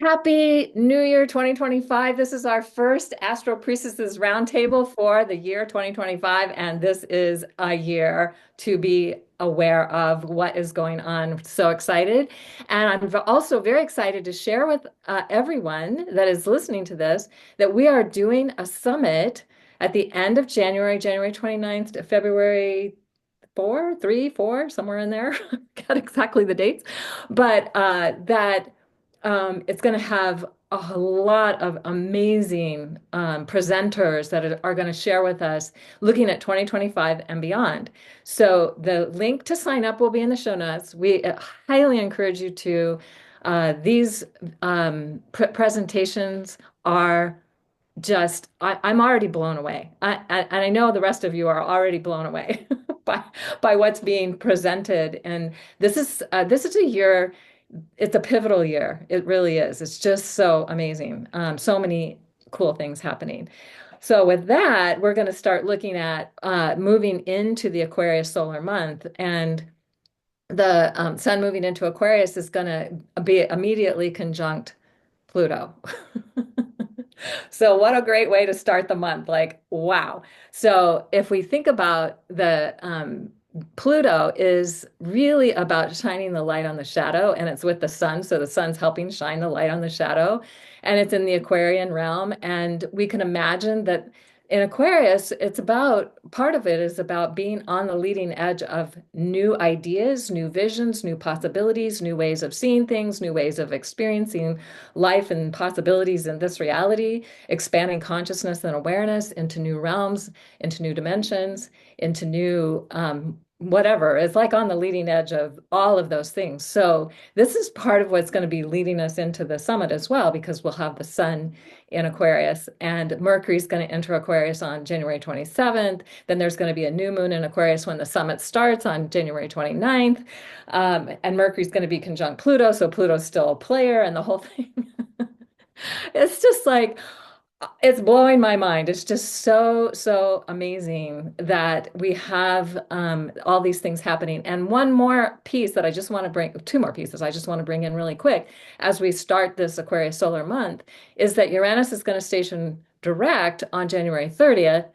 Happy New Year 2025. This is our first Astro-Priestesses roundtable for the year 2025, and this is a year to be aware of what is going on. So excited. And I'm also very excited to share with everyone that is listening to this that we are doing a summit at the end of January, January 29th to February 4, 3, 4, somewhere in there. Got exactly the dates. But that it's going to have a lot of amazing presenters that are going to share with us looking at 2025 and beyond. So the link to sign up will be in the show notes. We highly encourage you to. These presentations are just, I'm already blown away. And I know the rest of you are already blown away by what's being presented. And this is a year, it's a pivotal year. It really is. It's just so amazing. So many cool things happening. So with that, we're going to start looking at moving into the Aquarius solar month. And the sun moving into Aquarius is going to be immediately conjunct Pluto. So what a great way to start the month. Like, wow. So if we think about the Pluto is really about shining the light on the shadow, and it's with the sun. So the sun's helping shine the light on the shadow, and it's in the Aquarian realm. And we can imagine that in Aquarius, it's about part of it is about being on the leading edge of new ideas, new visions, new possibilities, new ways of seeing things, new ways of experiencing life and possibilities in this reality, expanding consciousness and awareness into new realms, into new dimensions, into new whatever. It's like on the leading edge of all of those things. So this is part of what's going to be leading us into the summit as well, because we'll have the sun in Aquarius and Mercury's going to enter Aquarius on January 27th. Then there's going to be a new moon in Aquarius when the summit starts on January 29th. And Mercury's going to be conjunct Pluto. So Pluto's still a player and the whole thing. It's just like, it's blowing my mind. It's just so amazing that we have all these things happening. And one more piece that I just want to bring, two more pieces I just want to bring in really quick as we start this Aquarius solar month is that Uranus is going to station direct on January 30th.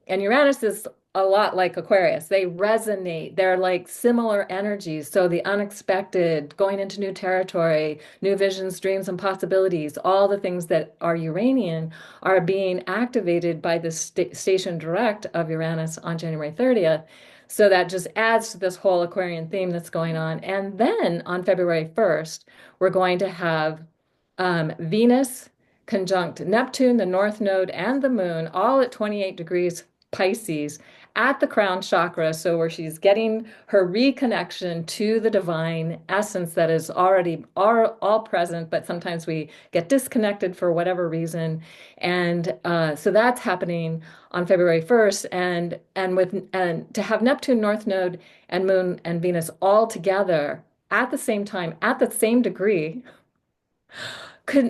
And Uranus is a lot like Aquarius. They resonate. They're like similar energies. So the unexpected, going into new territory, new visions, dreams, and possibilities, all the things that are Uranian are being activated by the station direct of Uranus on January 30th. So that just adds to this whole Aquarian theme that's going on. And then on February 1st, we're going to have Venus conjunct Neptune, the North Node, and the Moon, all at 28 degrees Pisces at the crown chakra. So where she's getting her reconnection to the divine essence that is already all present, but sometimes we get disconnected for whatever reason. And so that's happening on February 1st. And to have Neptune, North Node, and Moon and Venus all together at the same time, at the same degree,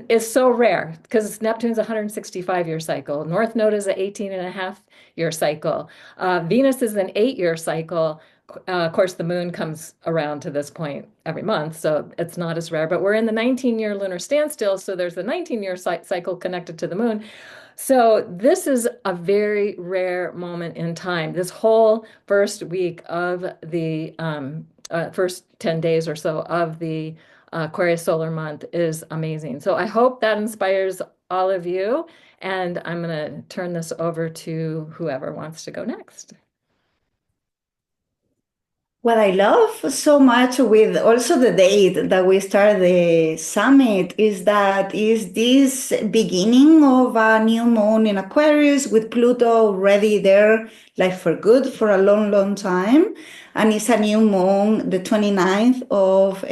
is so rare because Neptune's a 165-year cycle. North Node is an 18.5-year cycle. Venus is an 8-year cycle. Of course, the moon comes around to this point every month, so it's not as rare. But we're in the 19-year lunar standstill, so there's a 19-year cycle connected to the moon. So this is a very rare moment in time. This whole first week of the first 10 days or so of the Aquarius solar month is amazing. So I hope that inspires all of you. And I'm going to turn this over to whoever wants to go next. What I love so much with also the date that we start the summit is that is this beginning of a new moon in Aquarius with Pluto already there, like for good for a long time. And it's a new moon, the 29th of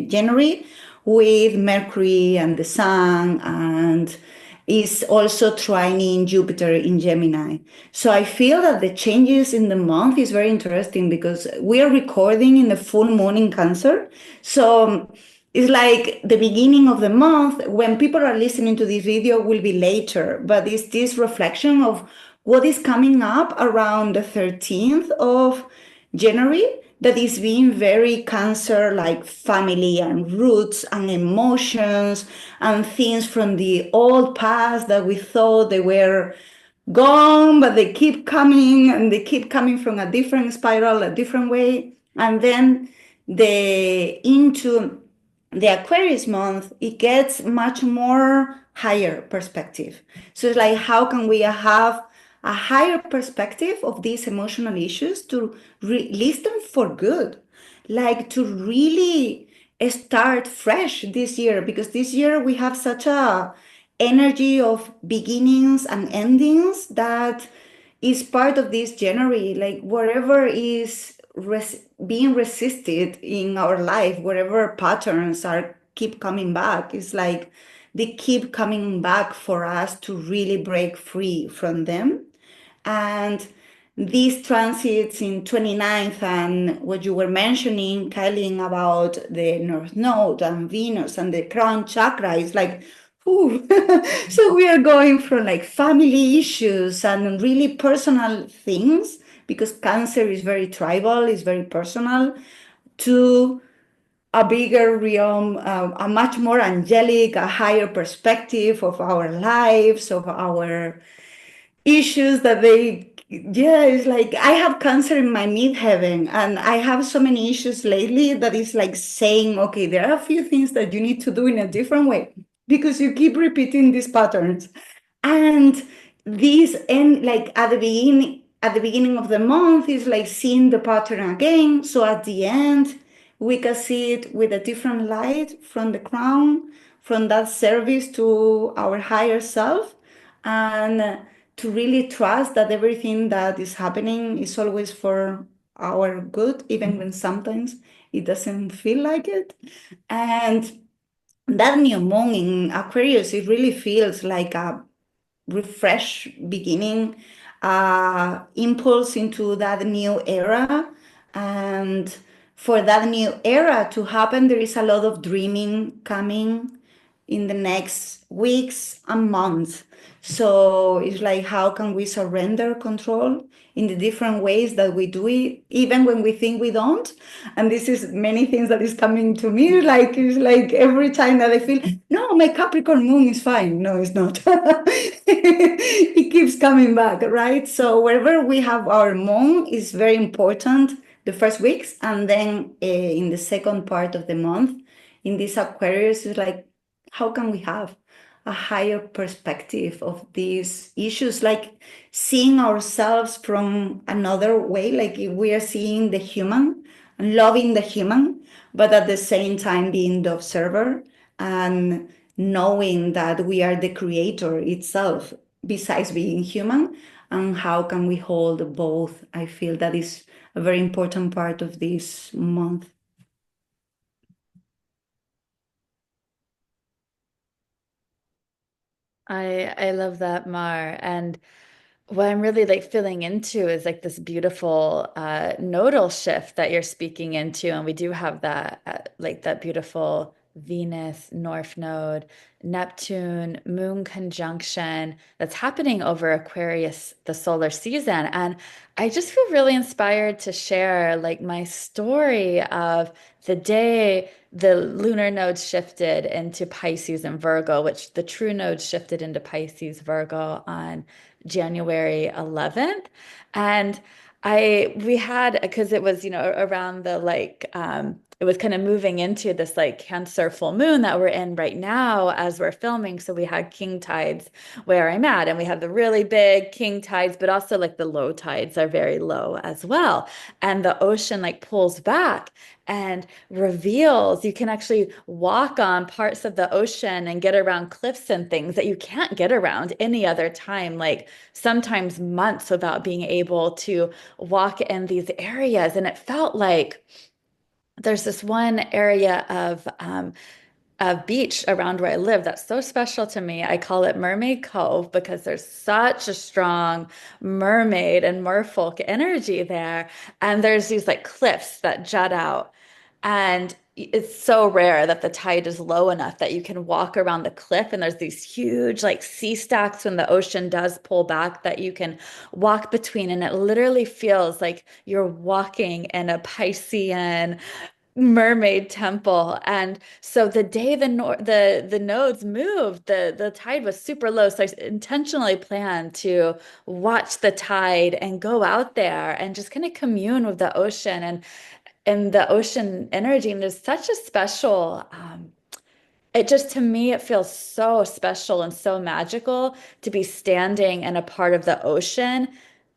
January, with Mercury and the Sun and is also trining Jupiter in Gemini. So I feel that the changes in the month is very interesting because we are recording in the full moon in Cancer. So it's like the beginning of the month. When people are listening to this video will be later, but it's this reflection of what is coming up around the 13th of January that is being very Cancer, like family and roots and emotions and things from the old past that we thought they were gone, but they keep coming and they keep coming from a different spiral, a different way. And then the into the Aquarius month, it gets much more higher perspective. So it's like, how can we have a higher perspective of these emotional issues to release them for good? Like to really start fresh this year, because this year we have such a energy of beginnings and endings that is part of this January. Like whatever is being resisted in our life, whatever patterns are keep coming back, it's like they keep coming back for us to really break free from them. And these transits in 29th and what you were mentioning, Kylie, about the North Node and Venus and the crown chakra is like, ooh. So we are going from like family issues and really personal things, because Cancer is very tribal, is very personal, to a bigger realm, a much more angelic, a higher perspective of our lives, of our issues that they, yeah, it's like I have Cancer in my midheaven and I have so many issues lately that it's like saying, okay, there are a few things that you need to do in a different way because you keep repeating these patterns. And this end, like at the beginning of the month is like seeing the pattern again, so at the end we can see it with a different light from the crown, from that service to our higher self, and to really trust that everything that is happening is always for our good, even when sometimes it doesn't feel like it. And that new moon in Aquarius, it really feels like a refresh beginning, impulse into that new era. And for that new era to happen, there is a lot of dreaming coming in the next weeks and months. So it's like, how can we surrender control in the different ways that we do it, even when we think we don't? And this is many things that is coming to me. Like, it's like every time that I feel, no, my Capricorn moon is fine. No, it's not. It keeps coming back, right? So wherever we have our moon is very important the first weeks, and then in the second part of the month, in this Aquarius, is like, how can we have a higher perspective of these issues, like seeing ourselves from another way, like if we are seeing the human and loving the human, but at the same time being the observer and knowing that we are the creator itself besides being human. And how can we hold both? I feel that is a very important part of this month. I love that, Mar. And what I'm really like feeling into is like this beautiful nodal shift that you're speaking into. And we do have that like that beautiful Venus North Node, Neptune, Moon conjunction that's happening over Aquarius, the solar season. And I just feel really inspired to share like my story of the day the lunar node shifted into Pisces and Virgo, which the true node shifted into Pisces Virgo on January 11th. And we had, because it was, around the it was kind of moving into this like Cancer full moon that we're in right now as we're filming. So we had king tides where I'm at, and we have the really big king tides, but also like the low tides are very low as well. And the ocean like pulls back and reveals you can actually walk on parts of the ocean and get around cliffs and things that you can't get around any other time, like sometimes months without being able to walk in these areas. And it felt like there's this one area of beach around where I live that's so special to me. I call it Mermaid Cove because there's such a strong mermaid and merfolk energy there. And there's these like cliffs that jut out. And it's so rare that the tide is low enough that you can walk around the cliff and there's these huge like sea stacks when the ocean does pull back that you can walk between, and it literally feels like you're walking in a Piscean mermaid temple. And so the day the nodes moved, the tide was super low. So I intentionally planned to watch the tide and go out there and just kind of commune with the ocean and the ocean energy. And there's such a special it just, to me, it feels so special and so magical to be standing in a part of the ocean,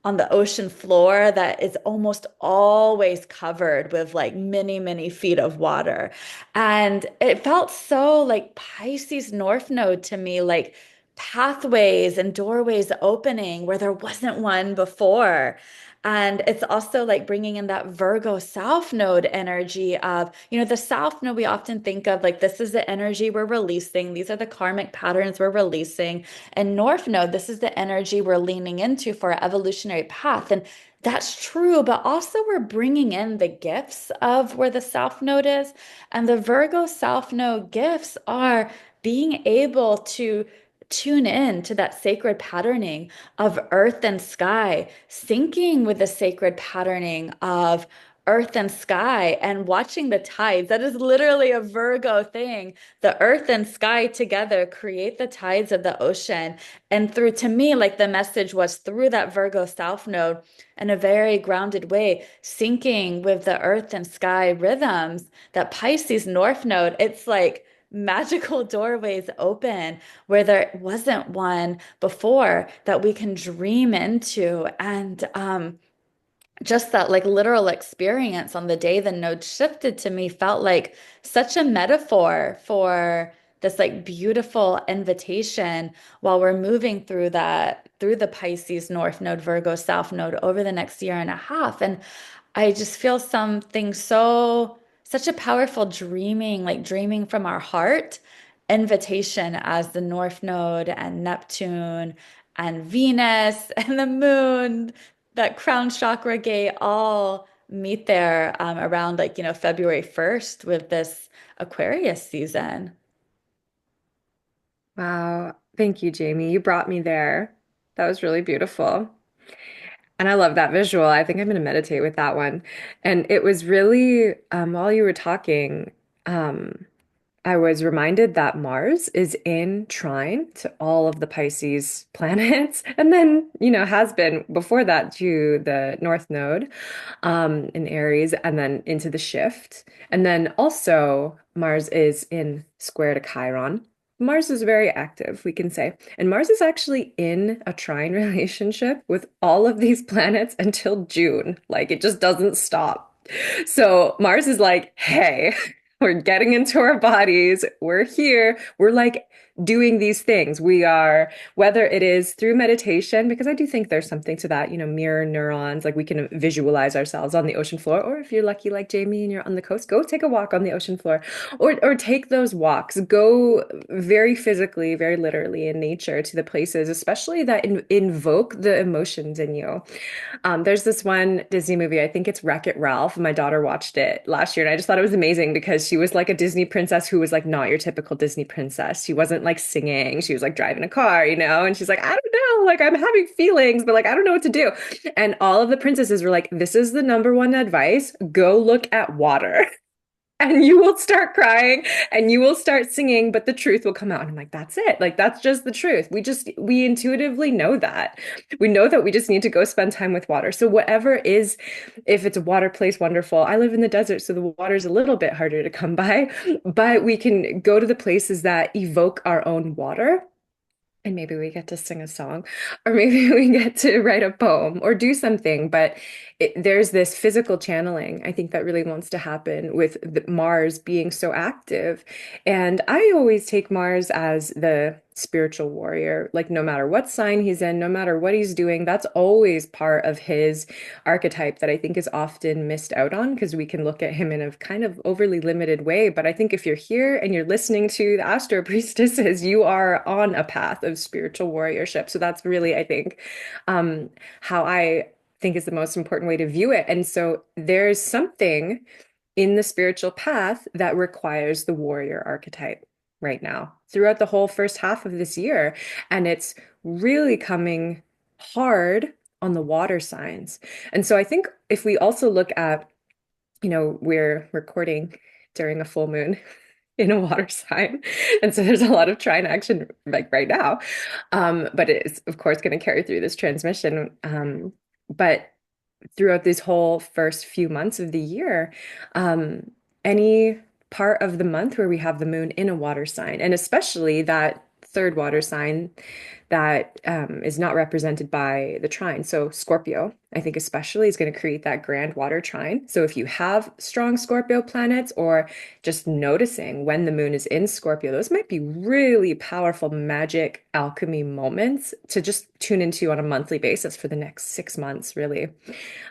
on the ocean floor that is almost always covered with like many, many feet of water. And it felt so like Pisces North Node to me, like pathways and doorways opening where there wasn't one before. And it's also like bringing in that Virgo South Node energy of, the South Node we often think of like this is the energy we're releasing. These are the karmic patterns we're releasing. And North Node, this is the energy we're leaning into for our evolutionary path. And that's true, but also we're bringing in the gifts of where the South Node is. And the Virgo South Node gifts are being able to tune in to that sacred patterning of earth and sky, syncing with the sacred patterning of earth and sky and watching the tides. That is literally a Virgo thing. The earth and sky together create the tides of the ocean. And through, to me, like the message was through that Virgo South Node in a very grounded way, syncing with the earth and sky rhythms, that Pisces North Node, it's like magical doorways open where there wasn't one before that we can dream into. And just that like literal experience on the day the node shifted to me felt like such a metaphor for this like beautiful invitation while we're moving through the Pisces North Node, Virgo South Node over the next year and a half. And I just feel something such a powerful dreaming, like dreaming from our heart invitation as the North Node and Neptune and Venus and the moon, that crown chakra gate, all meet there around like, February 1st with this Aquarius season. Wow. Thank you, Jamie. You brought me there. That was really beautiful. And I love that visual. I think I'm going to meditate with that one. And it was really, while you were talking, um, I was reminded that Mars is in trine to all of the Pisces planets, and then, has been before that to the North Node, in Aries, and then into the shift. And then also Mars is in square to Chiron. Mars is very active, we can say. And Mars is actually in a trine relationship with all of these planets until June. Like it just doesn't stop. So Mars is like, hey, we're getting into our bodies. We're here. We're like doing these things. We are, whether it is through meditation, because I do think there's something to that, mirror neurons, like we can visualize ourselves on the ocean floor. Or if you're lucky like Jamie and you're on the coast, go take a walk on the ocean floor or take those walks. Go very physically, very literally in nature to the places, especially that invoke the emotions in you. There's this one Disney movie, I think it's Wreck-It Ralph. My daughter watched it last year, and I just thought it was amazing because she was like a Disney princess who was like not your typical Disney princess. She wasn't like singing, she was like driving a car, and she's like, I don't know, like I'm having feelings, but like I don't know what to do. And all of the princesses were like, this is the number one advice, go look at water. And you will start crying and you will start singing, but the truth will come out. And I'm like, that's it. Like, that's just the truth. We intuitively know that. We know that we just need to go spend time with water. So, whatever is, if it's a water place, wonderful. I live in the desert, so the water is a little bit harder to come by, but we can go to the places that evoke our own water. And maybe we get to sing a song, or maybe we get to write a poem or do something. But there's this physical channeling, I think, that really wants to happen with Mars being so active. And I always take Mars as the spiritual warrior. Like, no matter what sign he's in, no matter what he's doing, that's always part of his archetype that I think is often missed out on because we can look at him in a kind of overly limited way. But I think if you're here and you're listening to the Astro-Priestesses, you are on a path of spiritual warriorship. So that's really, I think, how I think is the most important way to view it. And so there's something in the spiritual path that requires the warrior archetype right now throughout the whole first half of this year. And it's really coming hard on the water signs. And so I think if we also look at, we're recording during a full moon in a water sign. And so there's a lot of trine action like right now. But it's of course going to carry through this transmission. But throughout this whole first few months of the year, any part of the month where we have the moon in a water sign, and especially that third water sign that is not represented by the trine. So Scorpio, I think especially is going to create that grand water trine. So if you have strong Scorpio planets or just noticing when the moon is in Scorpio, those might be really powerful magic alchemy moments to just tune into on a monthly basis for the next 6 months, really.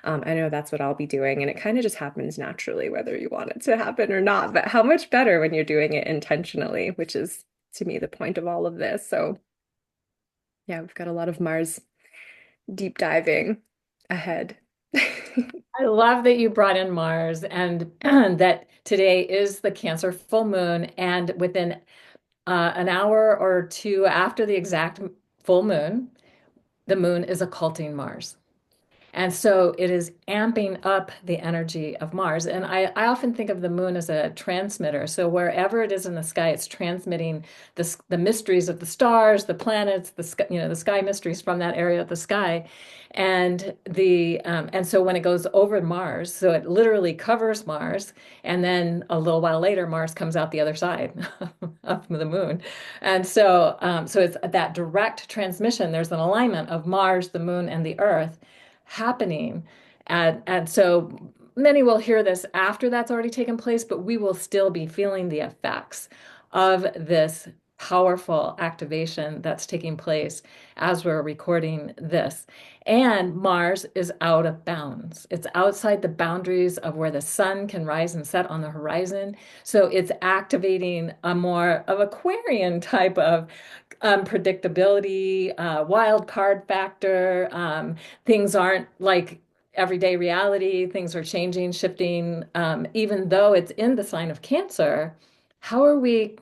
I know that's what I'll be doing, and it kind of just happens naturally, whether you want it to happen or not. But how much better when you're doing it intentionally, which is to me the point of all of this. So yeah, we've got a lot of Mars deep diving ahead. I love that you brought in Mars and that today is the Cancer full moon, and within an hour or two after the exact full moon, the moon is occulting Mars. And so it is amping up the energy of Mars. And I often think of the moon as a transmitter. So wherever it is in the sky, it's transmitting the mysteries of the stars, the planets, the sky, the sky mysteries from that area of the sky. And so when it goes over Mars, so it literally covers Mars, and then a little while later, Mars comes out the other side of the moon. And so it's that direct transmission. There's an alignment of Mars, the moon, and the Earth happening. And so many will hear this after that's already taken place, but we will still be feeling the effects of this powerful activation that's taking place as we're recording this. And Mars is out of bounds. It's outside the boundaries of where the sun can rise and set on the horizon. So it's activating a more of Aquarian type of predictability, wild card factor. Things aren't like everyday reality. Things are changing, shifting. Even though it's in the sign of Cancer, how are we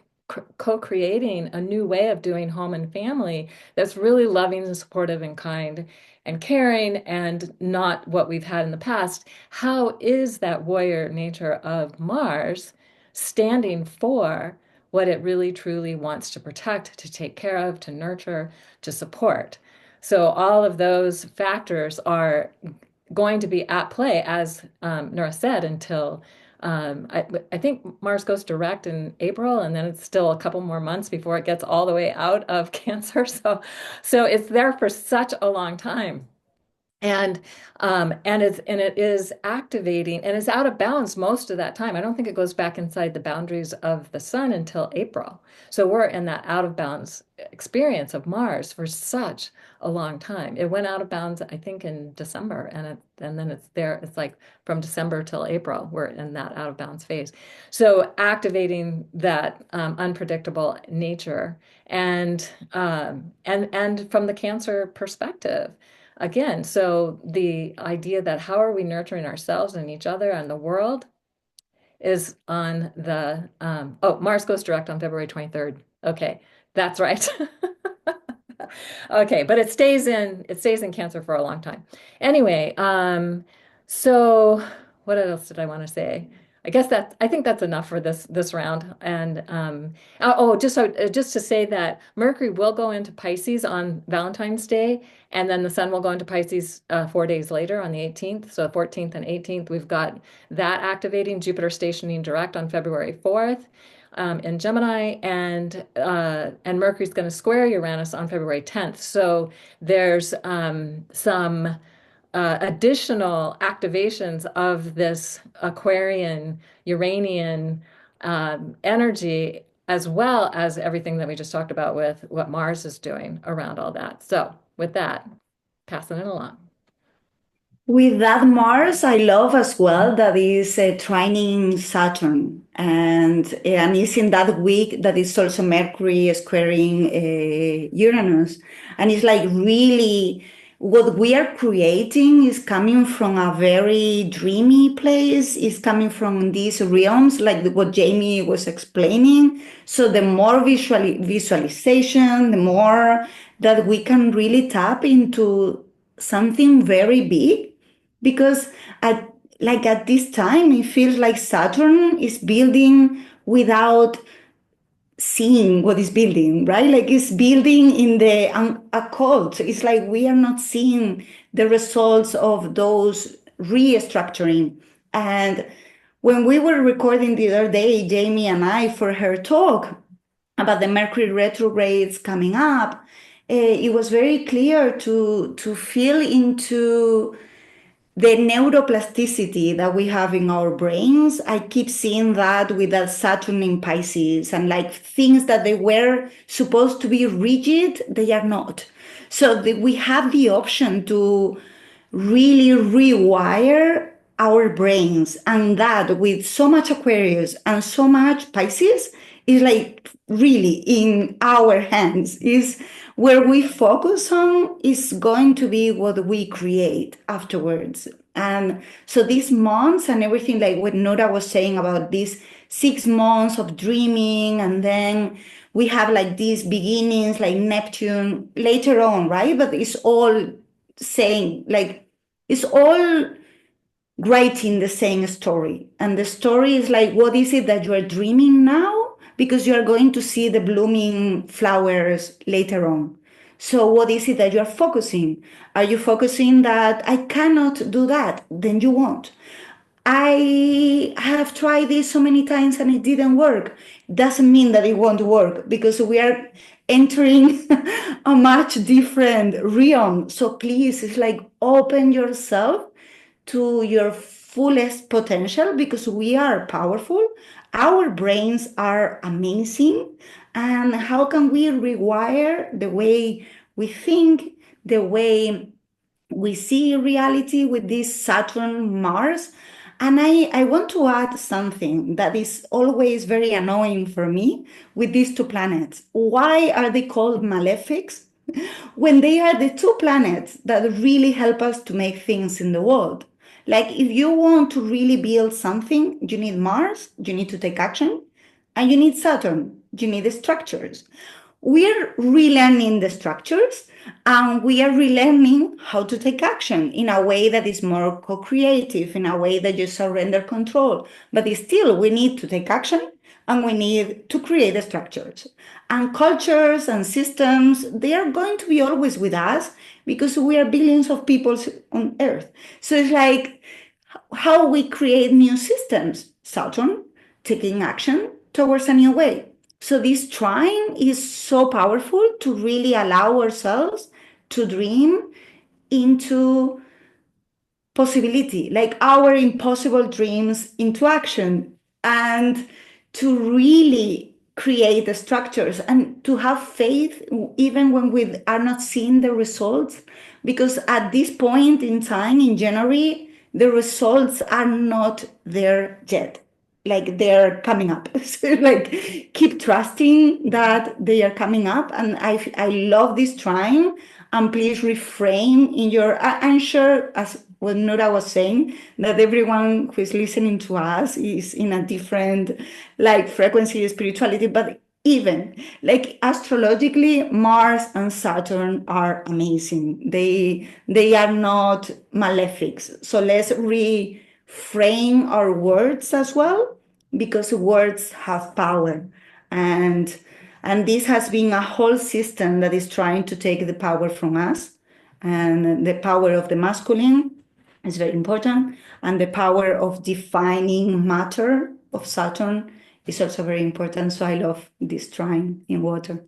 co-creating a new way of doing home and family that's really loving and supportive and kind and caring and not what we've had in the past? How is that warrior nature of Mars standing for what it really truly wants to protect, to take care of, to nurture, to support? So all of those factors are going to be at play, as Nora said, until I think Mars goes direct in April, and then it's still a couple more months before it gets all the way out of Cancer. So it's there for such a long time. And it is activating, and it's out of bounds most of that time. I don't think it goes back inside the boundaries of the sun until April. So we're in that out of bounds experience of Mars for such a long time. It went out of bounds, I think, in December, and then it's there. It's like from December till April, we're in that out of bounds phase. So activating that unpredictable nature, and from the Cancer perspective. Again, so the idea that how are we nurturing ourselves and each other and the world is on the, Mars goes direct on February 23rd. Okay, that's right. Okay, but it stays in Cancer for a long time. Anyway, so what else did I want to say? I think that's enough for this round. And just to say that Mercury will go into Pisces on Valentine's Day, and then the Sun will go into Pisces 4 days later on the 18th. So 14th and 18th, we've got that activating. Jupiter stationing direct on February 4th. In Gemini, and Mercury's going to square Uranus on February 10th. So there's some additional activations of this Aquarian, Uranian energy, as well as everything that we just talked about with what Mars is doing around all that. So with that, passing it along. With that Mars, I love as well that is trining Saturn, and it's in that week that is also Mercury squaring Uranus, and it's like really what we are creating is coming from a very dreamy place, is coming from these realms, like what Jamie was explaining. So the more visualization, the more that we can really tap into something very big, because at at this time it feels like Saturn is building without seeing what is building, right? Like it's building in the occult. It's like we are not seeing the results of those restructuring. And when we were recording the other day, Jamie and I, for her talk about the Mercury retrogrades coming up, it was very clear to feel into the neuroplasticity that we have in our brains. I keep seeing that with that Saturn in Pisces, and like things that they were supposed to be rigid, they are not. So we have the option to really rewire our brains, and that with so much Aquarius and so much Pisces is like really in our hands. Is where we focus on is going to be what we create afterwards. And so these months and everything, like what Nora was saying about these 6 months of dreaming, and then we have like these beginnings like Neptune later on, right? But it's all saying like it's all writing the same story. And the story is like, what is it that you are dreaming now? Because you are going to see the blooming flowers later on. So, what is it that you are focusing? Are you focusing that I cannot do that? Then you won't. I have tried this so many times and it didn't work. Doesn't mean that it won't work, because we are entering a much different realm. So please, it's like open yourself to your fullest potential, because we are powerful. Our brains are amazing. And how can we rewire the way we think, the way we see reality with this Saturn Mars? And I want to add something that is always very annoying for me with these two planets. Why are they called malefics? When they are the two planets that really help us to make things in the world. Like if you want to really build something, you need Mars, you need to take action, and you need Saturn, you need the structures. We're relearning the structures, and we are relearning how to take action in a way that is more co-creative, in a way that you surrender control. But still, we need to take action, and we need to create the structures. And cultures and systems, they are going to be always with us because we are billions of people on Earth. So it's like how we create new systems. Saturn taking action towards a new way. So this trine is so powerful to really allow ourselves to dream into possibility, like our impossible dreams into action, and to really create the structures and to have faith even when we are not seeing the results. Because at this point in time in January, the results are not there yet. Like they're coming up. So like keep trusting that they are coming up. And I love this trying. And please refrain in your, I'm sure, as what Nora was saying, that everyone who is listening to us is in a different like frequency of spirituality. But even like astrologically, Mars and Saturn are amazing. They are not malefics. So let's reframe our words as well, because words have power. And this has been a whole system that is trying to take the power from us. And the power of the masculine is very important. And the power of defining matter of Saturn is also very important. So I love this trine in water.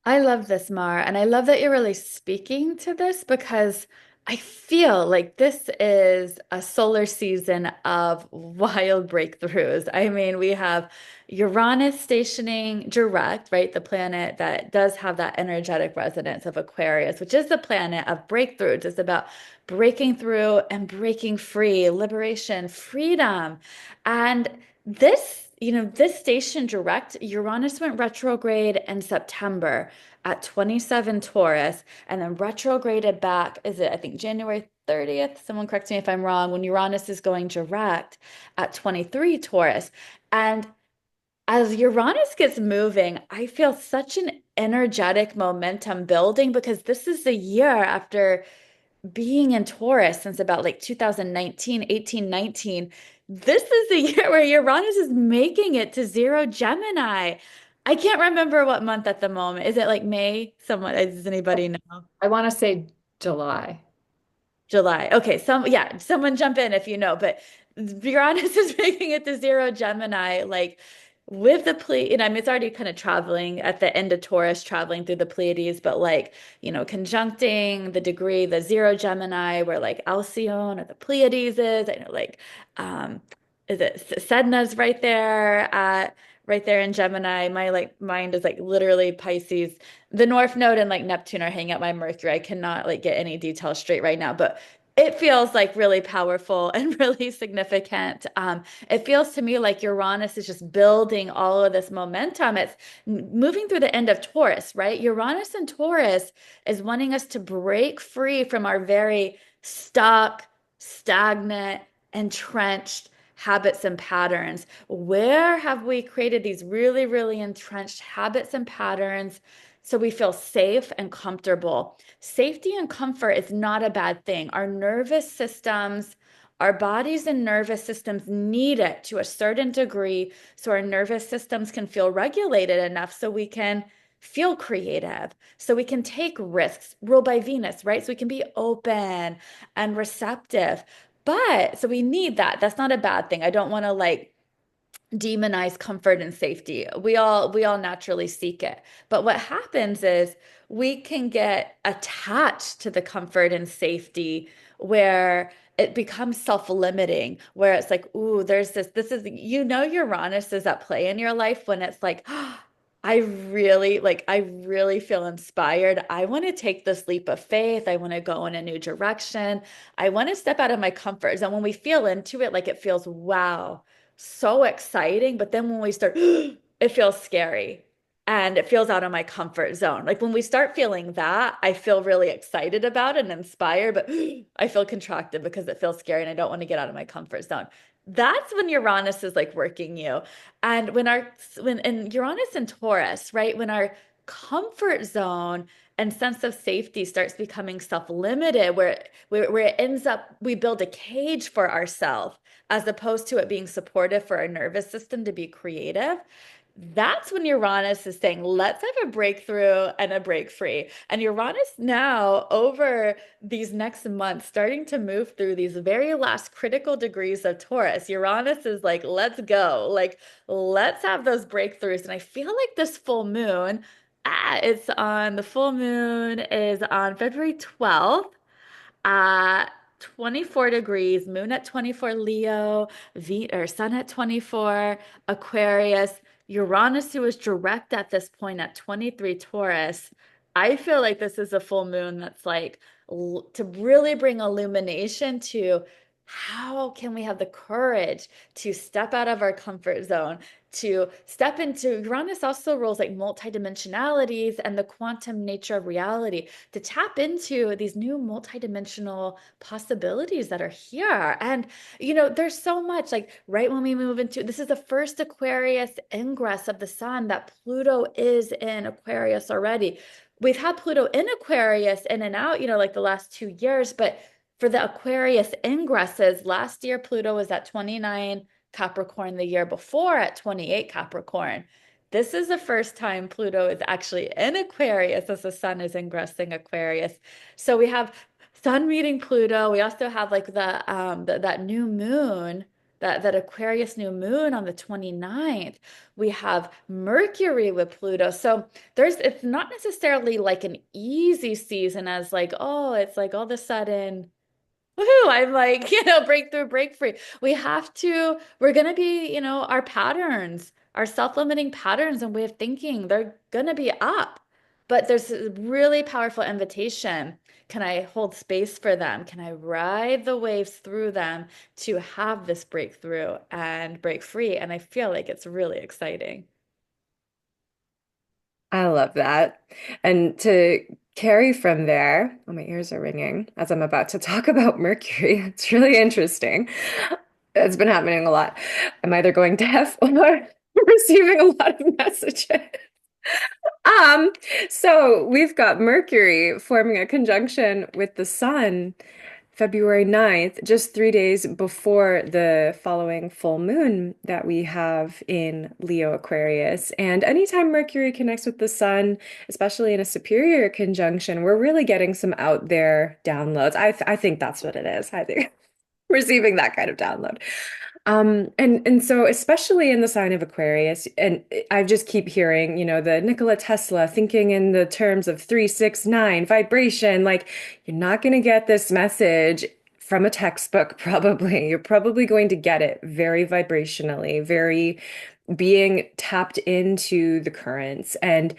I love this, Mar, and I love that you're really speaking to this because I feel like this is a solar season of wild breakthroughs. I mean, we have Uranus stationing direct, right? The planet that does have that energetic resonance of Aquarius, which is the planet of breakthroughs. It's about breaking through and breaking free, liberation, freedom. And this this station direct, Uranus went retrograde in September at 27 Taurus and then retrograded back, is it, I think, January 30th? Someone correct me if I'm wrong, when Uranus is going direct at 23 Taurus. And as Uranus gets moving, I feel such an energetic momentum building because this is the year after being in Taurus since about like 2019, 18, 19. This is the year where Uranus is making it to zero Gemini. I can't remember what month at the moment. Is it like May? Someone, does anybody know? I want to say July. July. Okay, yeah, someone jump in if you know, but Uranus is making it to zero Gemini, like with the I mean, it's already kind of traveling at the end of Taurus, traveling through the Pleiades, but like, conjuncting the degree, the zero Gemini, where like Alcyone or the Pleiades is. I know like is it Sedna's right there in Gemini. My like mind is like literally Pisces. The North Node and like Neptune are hanging out my Mercury. I cannot like get any details straight right now, but it feels like really powerful and really significant. It feels to me like Uranus is just building all of this momentum. It's moving through the end of Taurus, right? Uranus and Taurus is wanting us to break free from our very stuck, stagnant, entrenched habits and patterns. Where have we created these really, really entrenched habits and patterns so we feel safe and comfortable? Safety and comfort is not a bad thing. Our nervous systems, our bodies and nervous systems need it to a certain degree so our nervous systems can feel regulated enough so we can feel creative, so we can take risks, ruled by Venus, right? So we can be open and receptive. But so we need that. That's not a bad thing. I don't want to like demonize comfort and safety. We all naturally seek it. But what happens is we can get attached to the comfort and safety where it becomes self-limiting, where it's like, ooh, this is, Uranus is at play in your life when it's like, I really feel inspired. I want to take this leap of faith. I want to go in a new direction. I want to step out of my comfort zone. When we feel into it, like it feels, wow, so exciting. But then when we start, it feels scary and it feels out of my comfort zone. Like when we start feeling that, I feel really excited about it and inspired, but I feel contracted because it feels scary and I don't want to get out of my comfort zone. That's when Uranus is like working you. And when in Uranus and Taurus, right? When our comfort zone and sense of safety starts becoming self-limited, where it ends up, we build a cage for ourselves as opposed to it being supportive for our nervous system to be creative. That's when Uranus is saying, let's have a breakthrough and a break free. And Uranus now, over these next months, starting to move through these very last critical degrees of Taurus. Uranus is like, let's go. Like, let's have those breakthroughs. And I feel like this full moon, the full moon is on February 12th at 24 degrees, moon at 24 Leo, or sun at 24 Aquarius, Uranus, who is direct at this point at 23 Taurus. I feel like this is a full moon that's like to really bring illumination to how can we have the courage to step out of our comfort zone, to step into Uranus also rules like multidimensionalities and the quantum nature of reality, to tap into these new multidimensional possibilities that are here. And, there's so much like right when we move into this is the first Aquarius ingress of the sun that Pluto is in Aquarius already. We've had Pluto in Aquarius in and out, like the last 2 years, but for the Aquarius ingresses, last year Pluto was at 29 Capricorn, the year before at 28 Capricorn. This is the first time Pluto is actually in Aquarius as the sun is ingressing Aquarius. So we have sun meeting Pluto. We also have like that new moon, that Aquarius new moon on the 29th. We have Mercury with Pluto. So it's not necessarily like an easy season as like, oh, it's like all of a sudden woohoo, I'm like, breakthrough, break free. We're going to be, our patterns, our self-limiting patterns and way of thinking, they're going to be up. But there's a really powerful invitation Can I hold space for them? Can I ride the waves through them to have this breakthrough and break free? And I feel like it's really exciting. I love that. And to carry from there, oh, my ears are ringing as I'm about to talk about Mercury. It's really interesting. It's been happening a lot. I'm either going deaf or receiving a lot of messages. Um, so we've got Mercury forming a conjunction with the Sun February 9th, just 3 days before the following full moon that we have in Leo Aquarius. And anytime Mercury connects with the Sun, especially in a superior conjunction, we're really getting some out there downloads. I think that's what it is. I think receiving that kind of download. And so especially in the sign of Aquarius, and I just keep hearing, the Nikola Tesla thinking in the terms of 369 vibration, like you're not going to get this message from a textbook, probably. You're probably going to get it very vibrationally, very being tapped into the currents. And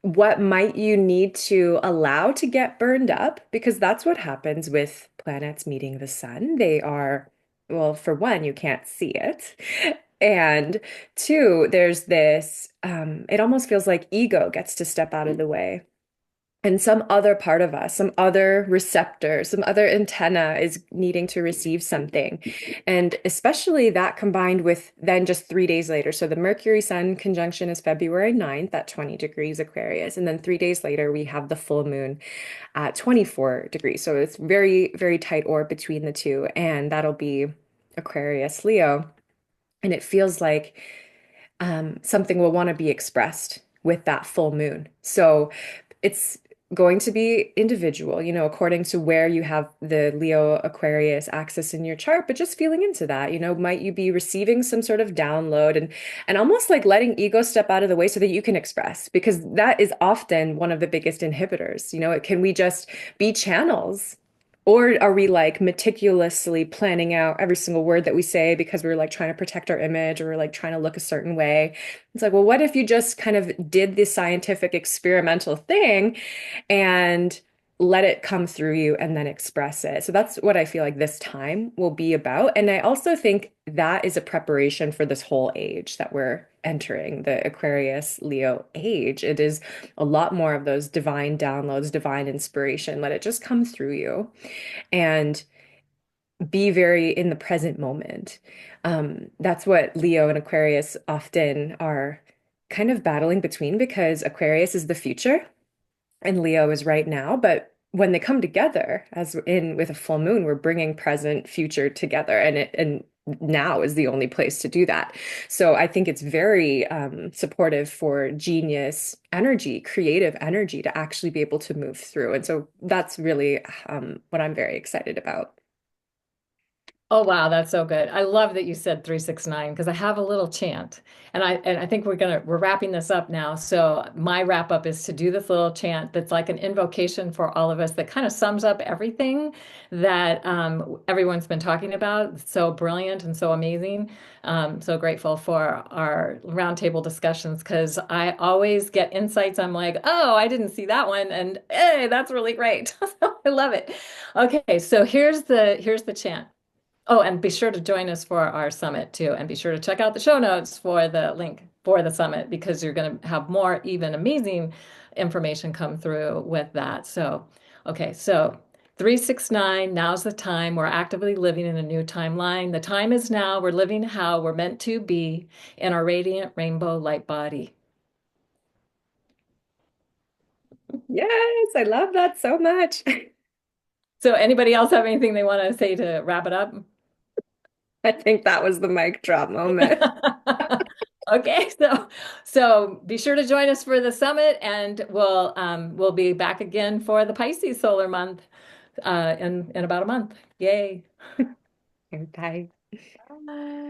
what might you need to allow to get burned up? Because that's what happens with planets meeting the sun. They are, well, for one, you can't see it. And two, there's this, it almost feels like ego gets to step out of the way. And some other part of us, some other receptor, some other antenna is needing to receive something. And especially that combined with then just 3 days later. So the Mercury Sun conjunction is February 9th at 20 degrees Aquarius. And then 3 days later, we have the full moon at 24 degrees. So it's very, very tight orb between the two. And that'll be Aquarius, Leo. And it feels like something will want to be expressed with that full moon. So it's going to be individual, according to where you have the Leo Aquarius axis in your chart, but just feeling into that, might you be receiving some sort of download and almost like letting ego step out of the way so that you can express, because that is often one of the biggest inhibitors. Can we just be channels? Or are we like meticulously planning out every single word that we say because we're like trying to protect our image or we're like trying to look a certain way? It's like, well, what if you just kind of did the scientific experimental thing and let it come through you and then express it? So that's what I feel like this time will be about. And I also think that is a preparation for this whole age that we're entering, the Aquarius Leo age. It is a lot more of those divine downloads, divine inspiration. Let it just come through you and be very in the present moment. That's what Leo and Aquarius often are kind of battling between, because Aquarius is the future and Leo is right now. But when they come together, as in with a full moon, we're bringing present, future together, and now is the only place to do that. So I think it's very supportive for genius energy, creative energy to actually be able to move through. And so that's really what I'm very excited about. Oh wow, that's so good. I love that you said 369 because I have a little chant. And I think we're wrapping this up now. So my wrap up is to do this little chant that's like an invocation for all of us that kind of sums up everything that everyone's been talking about. It's so brilliant and so amazing. So grateful for our roundtable discussions because I always get insights. I'm like, oh, I didn't see that one, and hey, that's really great. I love it. Okay, so here's the chant. Oh, and be sure to join us for our summit too. And be sure to check out the show notes for the link for the summit because you're going to have more even amazing information come through with that. So, okay, so 369, now's the time. We're actively living in a new timeline. The time is now. We're living how we're meant to be in our radiant rainbow light body. Yes, I love that so much. So, anybody else have anything they want to say to wrap it up? I think that was the mic drop moment. Okay, so be sure to join us for the summit, and we'll be back again for the Pisces solar month in about a month. Yay! Bye. Bye.